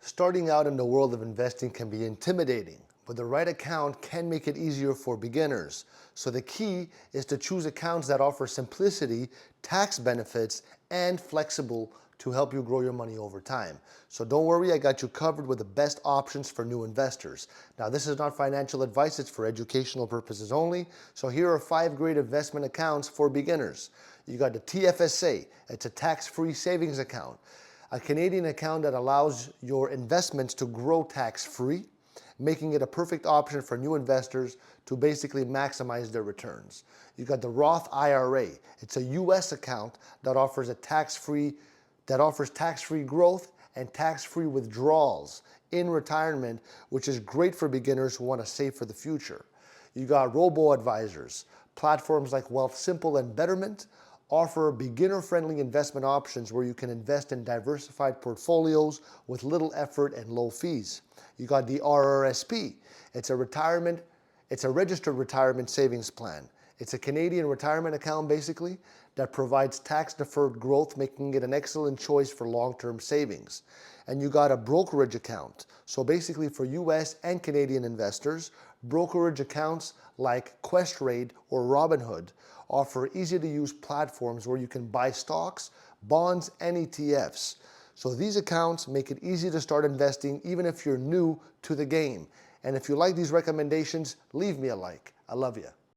Starting out in the world of investing can be intimidating, but the right account can make it easier for beginners. So the key is to choose accounts that offer simplicity, tax benefits, and flexible to help you grow your money over time. So don't worry, I got you covered with the best options for new investors. Now, this is not financial advice, it's for educational purposes only. So here are 5 great investment accounts for beginners. You got the TFSA, it's a tax-free savings account. A Canadian account that allows your investments to grow tax-free, making it a perfect option for new investors to basically maximize their returns. You got the Roth IRA. It's a US account that offers tax-free growth and tax-free withdrawals in retirement, which is great for beginners who want to save for the future. You got robo-advisors. Platforms like Wealthsimple and Betterment offer beginner-friendly investment options where you can invest in diversified portfolios with little effort and low fees. You got the RRSP. It's a registered retirement savings plan. It's a Canadian retirement account basically that provides tax-deferred growth, making it an excellent choice for long-term savings. And you got a brokerage account. So basically for US and Canadian investors, brokerage accounts like Questrade or Robinhood offer easy-to-use platforms where you can buy stocks, bonds, and ETFs. So these accounts make it easy to start investing even if you're new to the game. And if you like these recommendations, leave me a like. I love you.